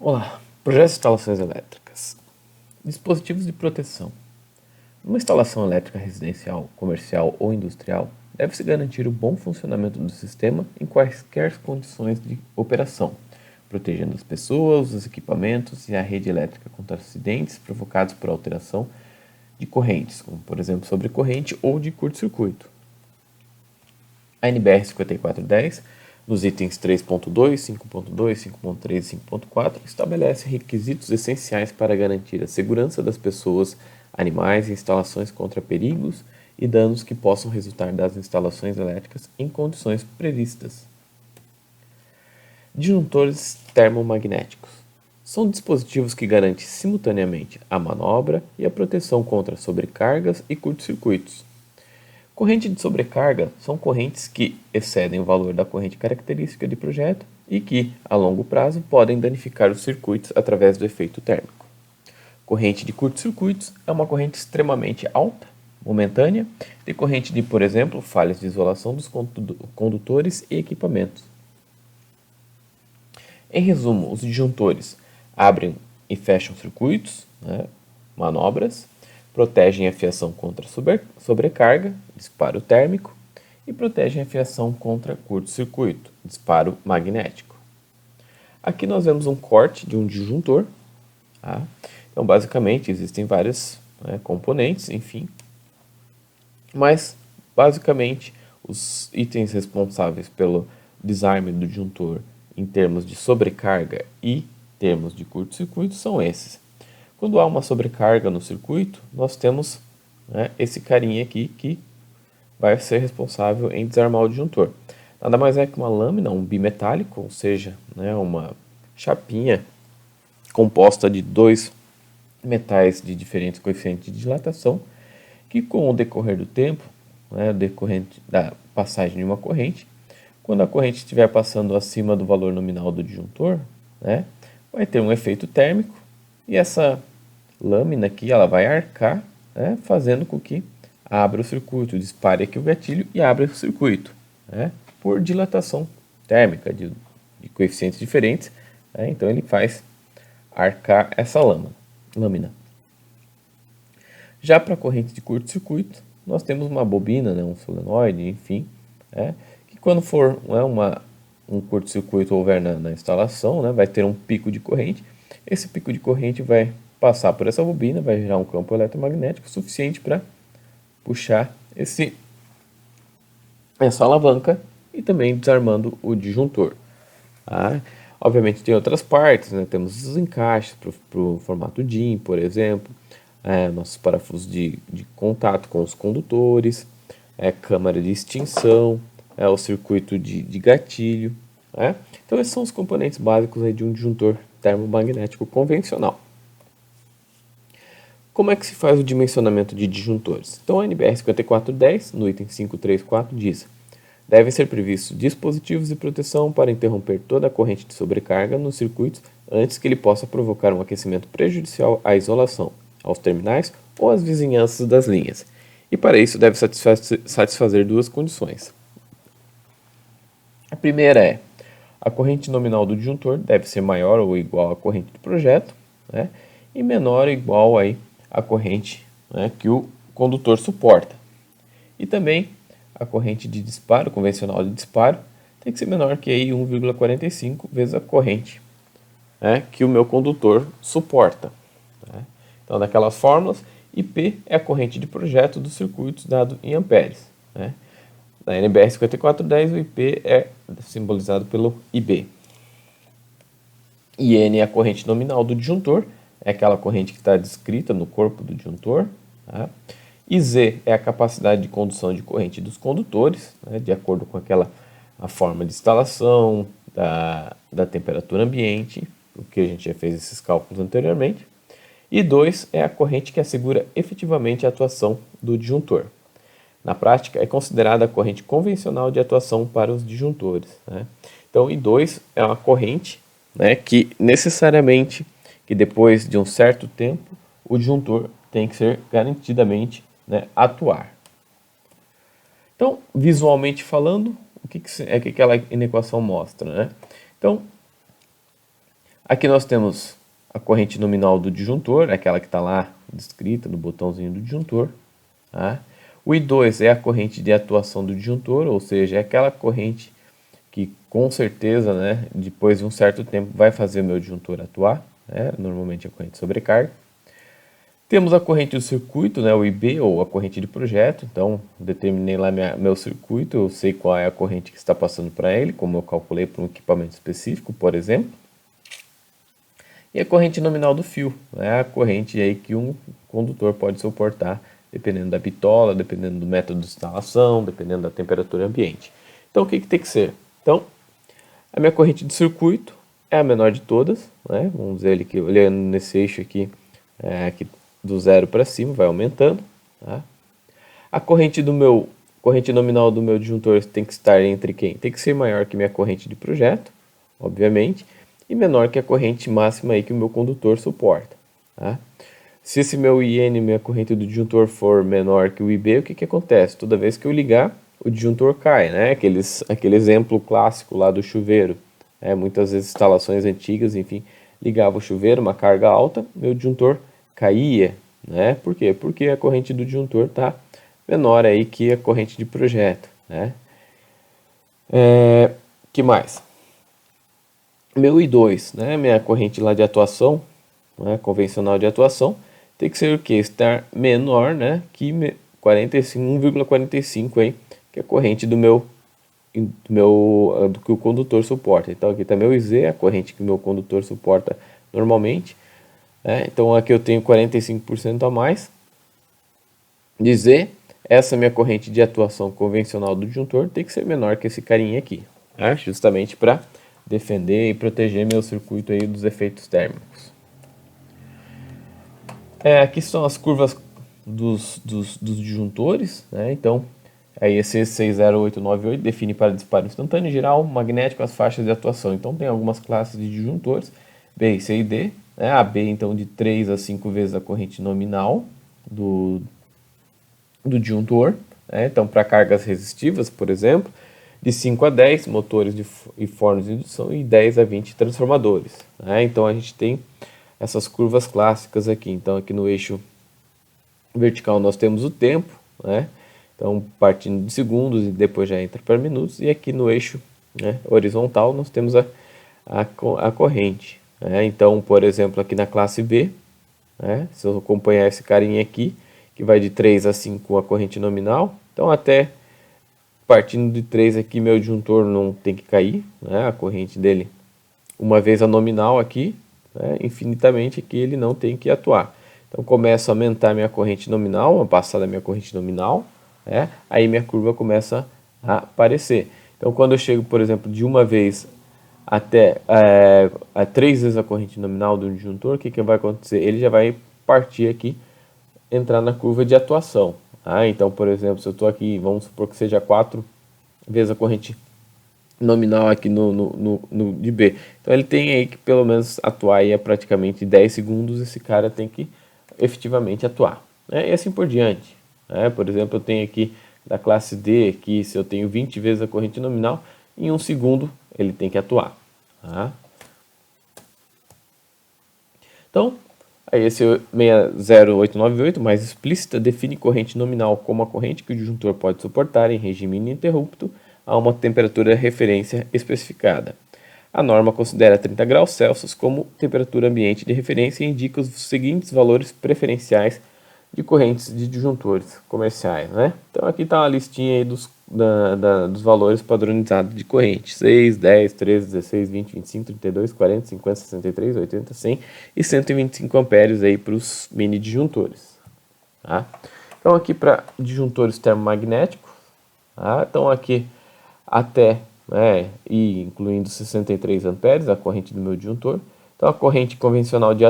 Olá, projetos de instalações elétricas. Dispositivos de proteção. Numa instalação elétrica residencial, comercial ou industrial, deve-se garantir o bom funcionamento do sistema em quaisquer condições de operação, protegendo as pessoas, os equipamentos e a rede elétrica contra acidentes provocados por alteração de correntes, como por exemplo sobrecorrente ou de curto-circuito. A NBR 5410, nos itens 3.2, 5.2, 5.3 e 5.4, estabelece requisitos essenciais para garantir a segurança das pessoas, animais e instalações contra perigos e danos que possam resultar das instalações elétricas em condições previstas. Disjuntores termomagnéticos. São dispositivos que garantem simultaneamente a manobra e a proteção contra sobrecargas e curtos-circuitos. Corrente de sobrecarga são correntes que excedem o valor da corrente característica de projeto e que, a longo prazo, podem danificar os circuitos através do efeito térmico. Corrente de curtos-circuitos é uma corrente extremamente alta, momentânea, decorrente de, por exemplo, falhas de isolação dos condutores e equipamentos. Em resumo, os disjuntores abrem e fecham circuitos, manobras, protegem a fiação contra sobrecarga, disparo térmico, e protegem a fiação contra curto-circuito, disparo magnético. Aqui nós vemos um corte de um disjuntor. Tá? Então, basicamente, existem vários componentes, enfim. Mas, basicamente, os itens responsáveis pelo desarme do disjuntor em termos de sobrecarga e termos de curto-circuito são esses. Quando há uma sobrecarga no circuito, nós temos esse carinha aqui que vai ser responsável em desarmar o disjuntor. Nada mais é que uma lâmina, um bimetálico, ou seja, uma chapinha composta de dois metais de diferentes coeficientes de dilatação, que com o decorrer do tempo, decorrente da passagem de uma corrente, quando a corrente estiver passando acima do valor nominal do disjuntor, vai ter um efeito térmico e essa lâmina aqui ela vai arcar, fazendo com que abra o circuito, dispare aqui o gatilho e abra o circuito, por dilatação térmica de coeficientes diferentes. Então ele faz arcar essa lâmina. Já para a corrente de curto-circuito, nós temos uma bobina, um solenoide, enfim, que quando for um curto-circuito houver na instalação, vai ter um pico de corrente. Esse pico de corrente vai passar por essa bobina, vai gerar um campo eletromagnético suficiente para puxar essa alavanca e também desarmando o disjuntor. Tá? Obviamente tem outras partes, temos os encaixes para o formato DIN, por exemplo, nossos parafusos de contato com os condutores, câmara de extinção, o circuito de gatilho. Então esses são os componentes básicos de um disjuntor termomagnético convencional. Como é que se faz o dimensionamento de disjuntores? Então a NBR 5410, no item 534, diz: devem ser previstos dispositivos de proteção para interromper toda a corrente de sobrecarga nos circuitos antes que ele possa provocar um aquecimento prejudicial à isolação, aos terminais ou às vizinhanças das linhas. E para isso deve satisfazer duas condições. A primeira é: a corrente nominal do disjuntor deve ser maior ou igual à corrente do projeto, e menor ou igual à corrente que o condutor suporta. E também a corrente de disparo, convencional de disparo, tem que ser menor que 1,45 vezes a corrente que o meu condutor suporta. Então, daquelas fórmulas, IP é a corrente de projeto dos circuitos dado em amperes. Na NBR 5410, o IP é simbolizado pelo IB. IN é a corrente nominal do disjuntor, é aquela corrente que está descrita no corpo do disjuntor. E Z é a capacidade de condução de corrente dos condutores, de acordo com a forma de instalação, da temperatura ambiente, porque a gente já fez esses cálculos anteriormente. E 2 é a corrente que assegura efetivamente a atuação do disjuntor. Na prática, é considerada a corrente convencional de atuação para os disjuntores. Então, I2 é uma corrente que necessariamente, que depois de um certo tempo, o disjuntor tem que ser garantidamente atuar. Então, visualmente falando, o que aquela inequação mostra? Então, Aqui nós temos a corrente nominal do disjuntor, aquela que está lá descrita no botãozinho do disjuntor. Tá? O I2 é a corrente de atuação do disjuntor, ou seja, é aquela corrente que com certeza, né, depois de um certo tempo, vai fazer o meu disjuntor atuar, né, normalmente a corrente de sobrecarga. Temos a corrente do circuito, né, o IB, ou a corrente de projeto. Então, determinei lá meu circuito, eu sei qual é a corrente que está passando para ele, como eu calculei para um equipamento específico, por exemplo. E a corrente nominal do fio, né, a corrente aí que um condutor pode suportar, dependendo da bitola, dependendo do método de instalação, dependendo da temperatura ambiente. Então, o que tem que ser? Então, a minha corrente de circuito é a menor de todas, né? Vamos dizer ele que olhando nesse eixo aqui, aqui do zero para cima, vai aumentando. Tá? A corrente nominal do meu disjuntor tem que estar entre quem? Tem que ser maior que minha corrente de projeto, obviamente, e menor que a corrente máxima aí que o meu condutor suporta. Tá? Se esse meu IN, minha corrente do disjuntor, for menor que o IB, o que acontece? Toda vez que eu ligar, o disjuntor cai, né? Aquele exemplo clássico lá do chuveiro. Muitas vezes instalações antigas, enfim, ligava o chuveiro, uma carga alta, meu disjuntor caía, né? Por quê? Porque a corrente do disjuntor está menor aí que a corrente de projeto, né? Que mais? Meu I2, né? Minha corrente lá de atuação, né? Convencional de atuação, tem que ser o que? Estar menor, né? Que 1,45 aí, que é a corrente do que o condutor suporta. Então aqui está meu IZ, a corrente que o meu condutor suporta normalmente. Então aqui eu tenho 45% a mais de Z. Essa minha corrente de atuação convencional do disjuntor tem que ser menor que esse carinha aqui, justamente para defender e proteger meu circuito aí dos efeitos térmicos. Aqui são as curvas dos disjuntores, né? Então a IEC 60898 define para disparo instantâneo geral magnético as faixas de atuação. Então tem algumas classes de disjuntores, B, C e D. A B, então, de 3 a 5 vezes a corrente nominal do disjuntor. Então, para cargas resistivas, por exemplo, de 5 a 10 motores e fornos de indução e 10 a 20 transformadores. Então, a gente tem essas curvas clássicas aqui. Então, aqui no eixo vertical nós temos o tempo, então partindo de segundos e depois já entra para minutos. E aqui no eixo horizontal nós temos a corrente. Então, por exemplo, aqui na classe B, se eu acompanhar esse carinha aqui, que vai de 3 a 5 a corrente nominal, então até partindo de 3 aqui, meu disjuntor não tem que cair, a corrente dele, uma vez a nominal aqui, infinitamente aqui ele não tem que atuar. Então começa a aumentar minha corrente nominal, a passar da minha corrente nominal, aí minha curva começa a aparecer. Então quando eu chego, por exemplo, de uma vez até 3 vezes a corrente nominal do disjuntor, o que vai acontecer? Ele já vai partir aqui, entrar na curva de atuação. Então, por exemplo, se eu estou aqui, vamos supor que seja 4 vezes a corrente nominal aqui no de B. Então ele tem aí que pelo menos atuar aí a praticamente 10 segundos, esse cara tem que efetivamente atuar. E assim por diante. Por exemplo, eu tenho aqui da classe D, que se eu tenho 20 vezes a corrente nominal, em 1 segundo ele tem que atuar. Então, aí esse 60898 mais explícita define corrente nominal como a corrente que o disjuntor pode suportar em regime ininterrupto a uma temperatura referência especificada. A norma considera 30 graus Celsius como temperatura ambiente de referência e indica os seguintes valores preferenciais de correntes de disjuntores comerciais. Então aqui está uma listinha aí dos valores padronizados de corrente: 6, 10, 13, 16, 20, 25, 32, 40, 50, 63, 80, 100 e 125 amperes aí para os mini disjuntores. Então aqui para disjuntores termomagnéticos, então aqui até e incluindo 63 amperes a corrente do meu disjuntor. Então a corrente convencional de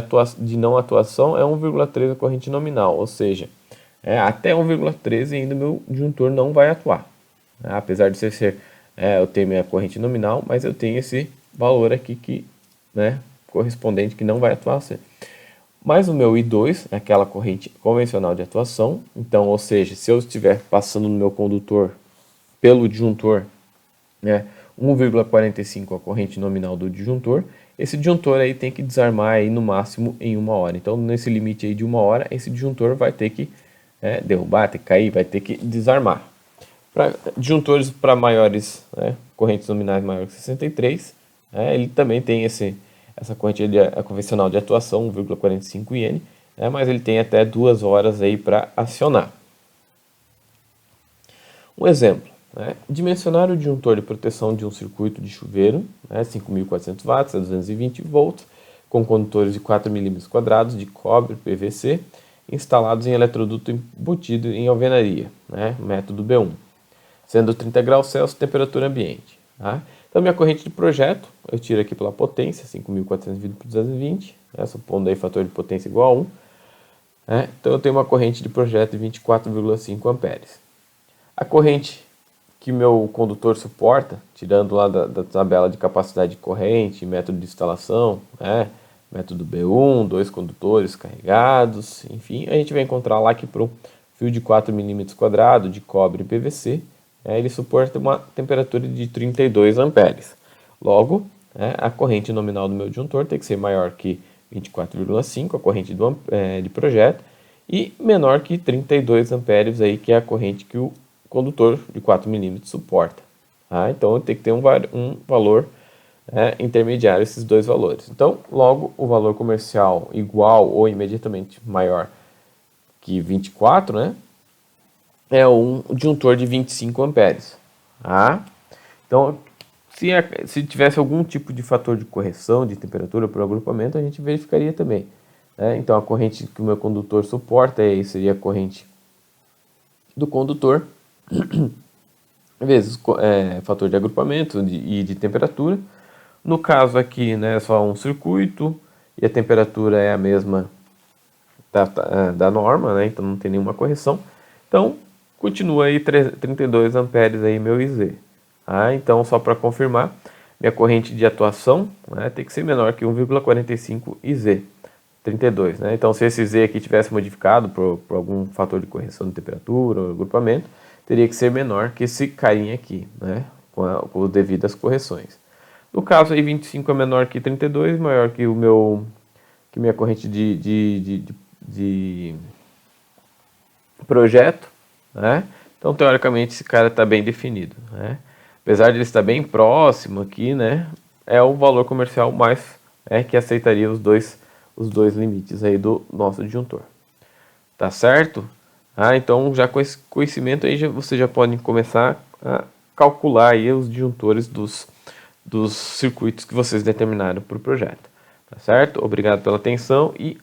não atuação é 1,3 a corrente nominal, ou seja, até 1,13 ainda meu disjuntor não vai atuar. Apesar de eu ter minha corrente nominal, mas eu tenho esse valor aqui que, correspondente que não vai atuar. Mas o meu I2 é aquela corrente convencional de atuação, então, ou seja, se eu estiver passando no meu condutor pelo disjuntor, 1,45 a corrente nominal do disjuntor. Esse disjuntor aí tem que desarmar aí no máximo em 1 hora. Então, nesse limite aí de 1 hora, esse disjuntor vai ter que derrubar, ter que cair, vai ter que desarmar. Disjuntores para maiores, correntes nominais maiores que 63, ele também tem essa corrente convencional de atuação, 1,45 iene, mas ele tem até 2 horas aí para acionar. Um exemplo, dimensionar o disjuntor de proteção de um circuito de chuveiro, 5.400 watts a 220 volts, com condutores de 4 mm² de cobre PVC, instalados em eletroduto embutido em alvenaria, método B1, sendo 30 graus Celsius temperatura ambiente. Então, minha corrente de projeto, eu tiro aqui pela potência, 5.400 dividido por 220, supondo aí fator de potência igual a 1. Então, eu tenho uma corrente de projeto de 24,5 amperes. A corrente que meu condutor suporta, tirando lá da tabela de capacidade de corrente, método de instalação, método B1, 2 condutores carregados, enfim, a gente vai encontrar lá que para um fio de 4 mm² de cobre PVC, ele suporta uma temperatura de 32 amperes. Logo, a corrente nominal do meu disjuntor tem que ser maior que 24,5, a corrente de projeto, e menor que 32 amperes, aí, que é a corrente que o condutor de 4 mm suporta. Então, tem que ter um valor intermediário, esses dois valores. Então, logo, o valor comercial igual ou imediatamente maior que 24, é um disjuntor de 25 amperes. Então, se tivesse algum tipo de fator de correção de temperatura por agrupamento, a gente verificaria também. Então, a corrente que o meu condutor suporta seria a corrente do condutor, vezes fator de agrupamento e de temperatura. No caso aqui, é só um circuito e a temperatura é a mesma da norma, então não tem nenhuma correção. Então, continua aí 32 amperes aí meu IZ. Então, só para confirmar, minha corrente de atuação tem que ser menor que 1,45 IZ, 32. Então, se esse Z aqui tivesse modificado por algum fator de correção de temperatura ou agrupamento, teria que ser menor que esse carinha aqui, com devidas correções. No caso aí, 25 é menor que 32, maior que minha corrente de projeto, Então, teoricamente, esse cara está bem definido, Apesar de ele estar bem próximo aqui, é o valor comercial mais que aceitaria os dois limites aí do nosso disjuntor. Tá certo? Então, já com esse conhecimento aí, você já pode começar a calcular aí os disjuntores dos circuitos que vocês determinaram para o projeto. Tá certo? Obrigado pela atenção e